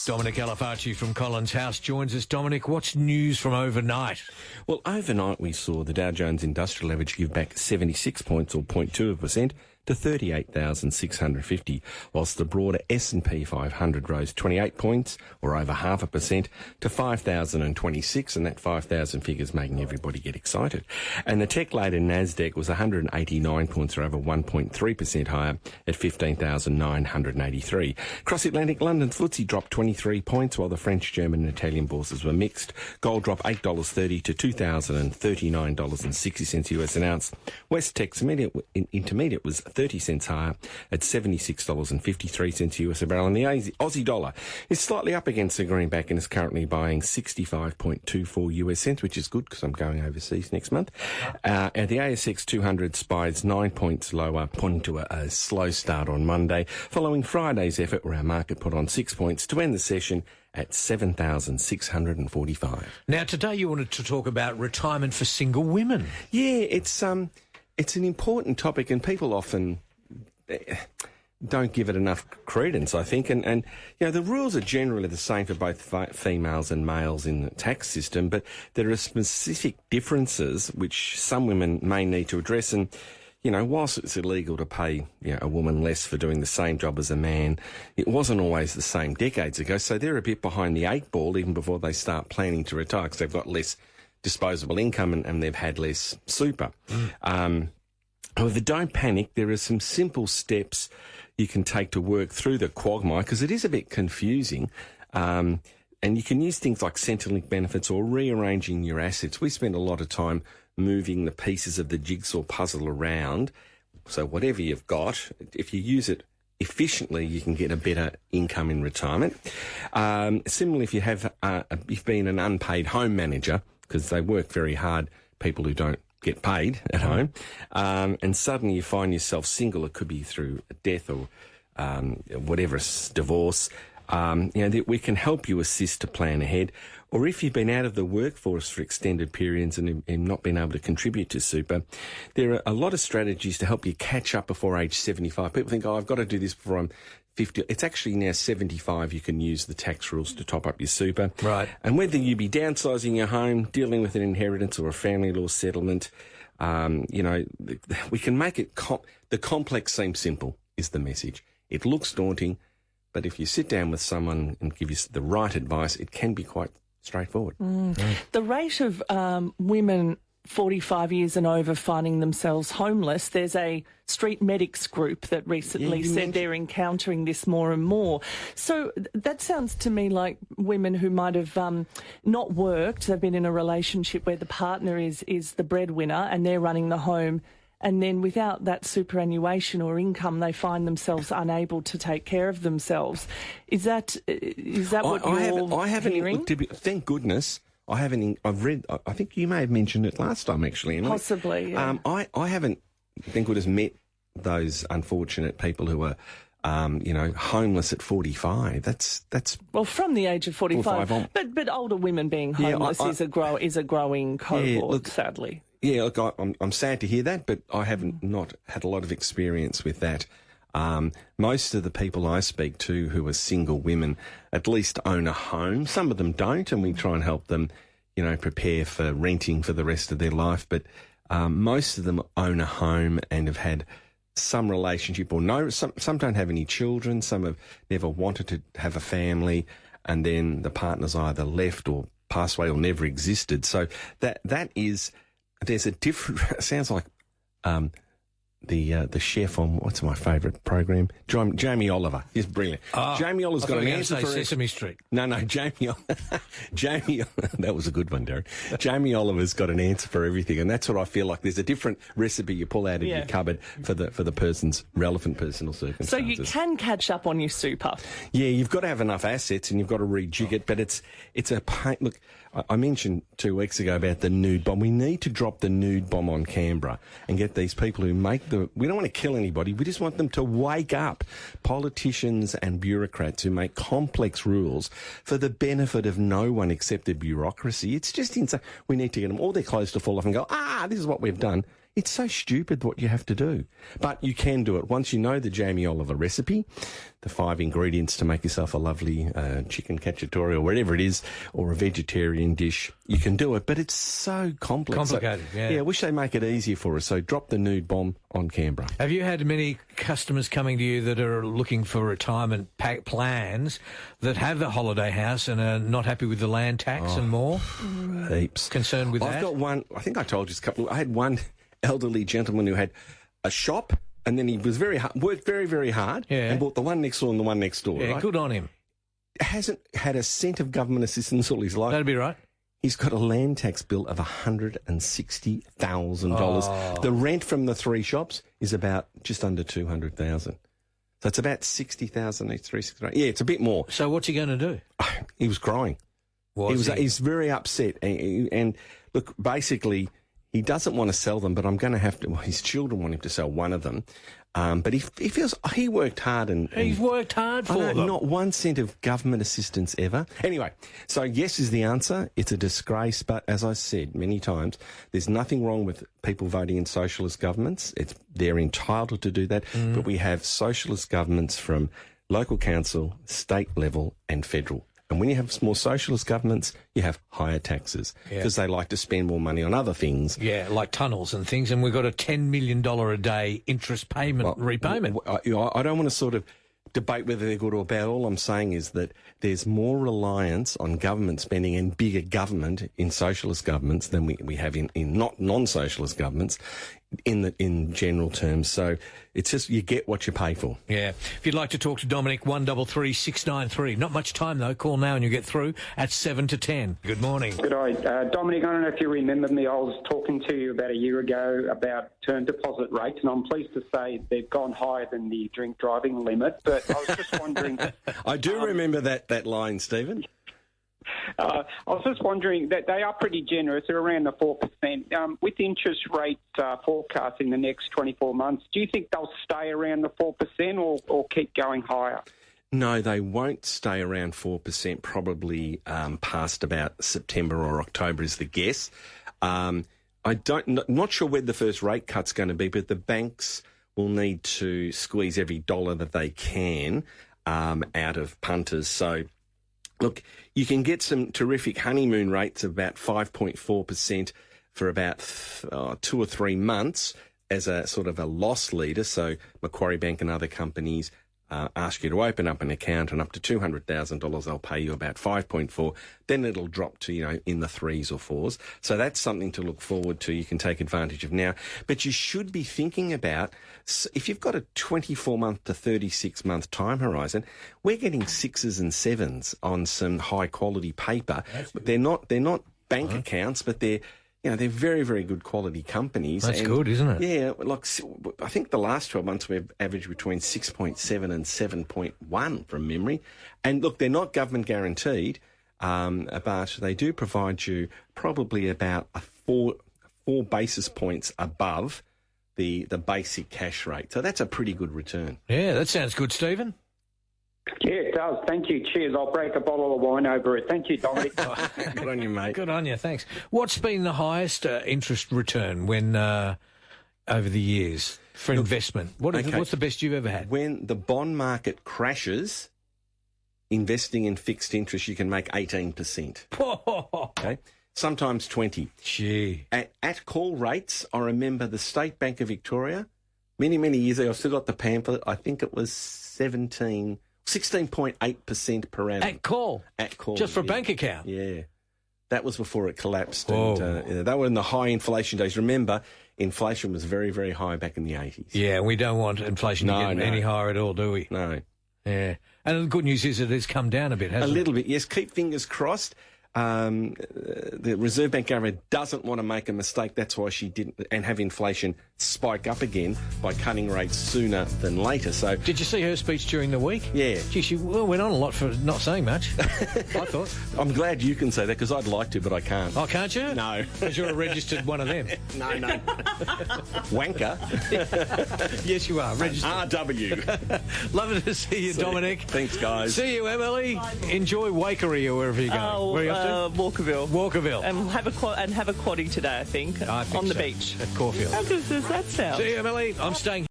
Dominic Alafaci from Collins House joins us. Dominic, what's news from overnight? Well, overnight we saw the Dow Jones Industrial Average give back 76 points, or 0.2%, to 38,650, whilst the broader S&P 500 rose 28 points, or over 0.5%, to 5,026, and that 5,000 figure's making everybody get excited. And the tech-laden Nasdaq was 189 points, or over 1.3% higher, at 15,983. Across Atlantic, London's FTSE dropped 23 points, while the French, German and Italian bourses were mixed. Gold dropped $8.30 to $2,039.60 US an ounce. West Tech's intermediate was 30 cents higher at $76.53 US a barrel, and the Aussie dollar is slightly up against the greenback and is currently buying 65.24 US cents, which is good because I'm going overseas next month. And the ASX 200 spies 9 points lower, pointing to a slow start on Monday, following Friday's effort where our market put on 6 points to end the session at 7,645. Now, today you wanted to talk about retirement for single women. Yeah, it's an important topic, and people often don't give it enough credence, I think. And you know, the rules are generally the same for both females and males in the tax system, but there are specific differences which some women may need to address. And you know, whilst it's illegal to pay, you know, a woman less for doing the same job as a man, it wasn't always the same decades ago. So they're a bit behind the eight ball even before they start planning to retire, because they've got less disposable income and they've had less super. However, don't panic. There are some simple steps you can take to work through the quagmire, because it is a bit confusing. And you can use things like Centrelink benefits or rearranging your assets. We spend a lot of time moving the pieces of the jigsaw puzzle around. So whatever you've got, if you use it efficiently, you can get a better income in retirement. Similarly, if you have, you've been an unpaid home manager, because they work very hard, people who don't get paid at home, and suddenly you find yourself single. It could be through a death or whatever, divorce. You know, that we can help you assist to plan ahead. Or if you've been out of the workforce for extended periods and not been able to contribute to super, there are a lot of strategies to help you catch up before age 75. People think, oh, I've got to do this before I'm 50. It's actually now 75 you can use the tax rules to top up your super. Right. And whether you be downsizing your home, dealing with an inheritance or a family law settlement, you know, we can make it, the complex seem simple is the message. It looks daunting, but if you sit down with someone and give you the right advice, it can be quite straightforward. The rate of women 45 years and over finding themselves homeless, there's a Street Medics group that recently said they're encountering this more and more. So that sounds to me like women who might have not worked, they've been in a relationship where the partner is the breadwinner and they're running the home, and then without that superannuation or income, they find themselves unable to take care of themselves. Is that what you're hearing? Thank goodness. I've read, I think you may have mentioned it last time, actually. Emily. Possibly, yeah. I haven't, thank goodness, met those unfortunate people who are, you know, homeless at 45. That's well, from the age of 45 on. But older women being homeless is a growing cohort, sadly. Yeah, look, I'm sad to hear that, but I haven't not had a lot of experience with that. Most of the people I speak to who are single women at least own a home. Some of them don't, and we try and help them, you know, prepare for renting for the rest of their life. But most of them own a home and have had some relationship or no. Some don't have any children. Some have never wanted to have a family, and then the partner's either left or passed away or never existed. So that is, there's a different. Sounds like the chef on, what's my favourite program? Jamie Oliver. He's brilliant. Jamie Oliver's got an answer for Sesame Street. No, Jamie, that was a good one, Darren. Jamie Oliver's got an answer for everything, and that's what I feel like. There's a different recipe you pull out of your cupboard for the person's relevant personal circumstances. So you can catch up on your super. Yeah, you've got to have enough assets and you've got to rejig it, but it's a pain. Look, I mentioned 2 weeks ago about the nude bomb. We need to drop the nude bomb on Canberra and get these people who make we don't want to kill anybody. We just want them to wake up. Politicians and bureaucrats who make complex rules for the benefit of no one except the bureaucracy. It's just insane. We need to get them all their clothes to fall off and go, this is what we've done. It's so stupid what you have to do. But you can do it. Once you know the Jamie Oliver recipe, the 5 ingredients to make yourself a lovely chicken cacciatore or whatever it is, or a vegetarian dish, you can do it. But it's so complex. Complicated, yeah. I wish they make it easier for us. So drop the nude bomb on Canberra. Have you had many customers coming to you that are looking for retirement plans that have a holiday house and are not happy with the land tax and more? Heaps. Concerned with that? I've got one, I think I told you a couple, I had one elderly gentleman who had a shop, and then he was worked very, very hard, and bought the one next door and the one next door. Yeah, right? good on him. Hasn't had a cent of government assistance all his life. That'd be right. He's got a land tax bill of $160,000. The rent from the 3 shops is about just under $200,000. So it's about $60,000 each, 360. Yeah, it's a bit more. So what's he going to do? He was crying. He's very upset. And look, basically, he doesn't want to sell them, but I'm going to have to. Well, his children want him to sell one of them. But he feels he worked hard He's worked hard for them. Not 1 cent of government assistance ever. Anyway, so yes is the answer. It's a disgrace, but as I said many times, there's nothing wrong with people voting in socialist governments. They're entitled to do that. But we have socialist governments from local council, state level, and federal. And when you have more socialist governments, you have higher taxes because they like to spend more money on other things. Yeah, like tunnels and things. And we've got a $10 million a day interest payment repayment. I don't want to sort of debate whether they're good or bad. All I'm saying is that there's more reliance on government spending and bigger government in socialist governments than we have in not non-socialist governments in general terms. So it's just you get what you pay for. Yeah. If you'd like to talk to Dominic, 133 693. Not much time though. Call now and you get through at 7 to 10. Good morning. Good day. Dominic, I don't know if you remember me. I was talking to you about a year ago about term deposit rates, and I'm pleased to say they've gone higher than the drink driving limit. But I was just wondering... I do remember that line, Stephen. I was just wondering that they are pretty generous. They're around the 4%. With interest rates forecast in the next 24 months, do you think they'll stay around the 4% or keep going higher? No, they won't stay around 4%, probably past about September or October is the guess. Not sure when the first rate cut's going to be, but the banks will need to squeeze every dollar that they can out of punters. So, look, you can get some terrific honeymoon rates of about 5.4% for about 2 or 3 months as a sort of a loss leader. So Macquarie Bank and other companies ask you to open up an account, and up to $200,000 they'll pay you about 5.4. Then it'll drop to, in the 3s or 4s. So that's something to look forward to. You can take advantage of now. But you should be thinking about, if you've got a 24-month to 36-month time horizon, we're getting 6s and 7s on some high-quality paper. They're not bank accounts, but they're very, very good quality companies. That's good, isn't it? Yeah, like I think the last 12 months we've averaged between 6.7 and 7.1 from memory. And look, they're not government guaranteed, but they do provide you probably about four basis points above the basic cash rate. So that's a pretty good return. Yeah, that sounds good, Stephen. Yeah, it does. Thank you. Cheers. I'll break a bottle of wine over it. Thank you, Dominic. Good on you, mate. Good on you. Thanks. What's been the highest interest return when over the years for investment? What's the best you've ever had? When the bond market crashes, investing in fixed interest, you can make 18%. Okay, sometimes 20. Gee. At call rates, I remember the State Bank of Victoria, many, many years ago, I've still got the pamphlet, I think it was 16.8% per annum. At call? At call. Just for a bank account? Yeah. That was before it collapsed. Whoa. And they were in the high inflation days. Remember, inflation was very, very high back in the 80s. Yeah, we don't want inflation to get any higher at all, do we? No. Yeah. And the good news is it has come down a bit, hasn't it? A little bit, yes. Keep fingers crossed. The Reserve Bank governor doesn't want to make a mistake. That's why she didn't, and have inflation spike up again by cutting rates sooner than later. So, did you see her speech during the week? Yeah. Gee, she went on a lot for not saying much, I thought. I'm glad you can say that because I'd like to, but I can't. Oh, can't you? No. Because you're a registered one of them. No. Wanker. Yes, you are. Registered. RW. Lovely to see you, Dominic. Thanks, guys. See you, Emily. Bye. Enjoy Wakery or wherever you go. Oh, where are you Walkerville. Walkerville. And have a quaddie today, I think, I think on the so. beach. At Caulfield. How good does that sound? See you, Emily. I'm staying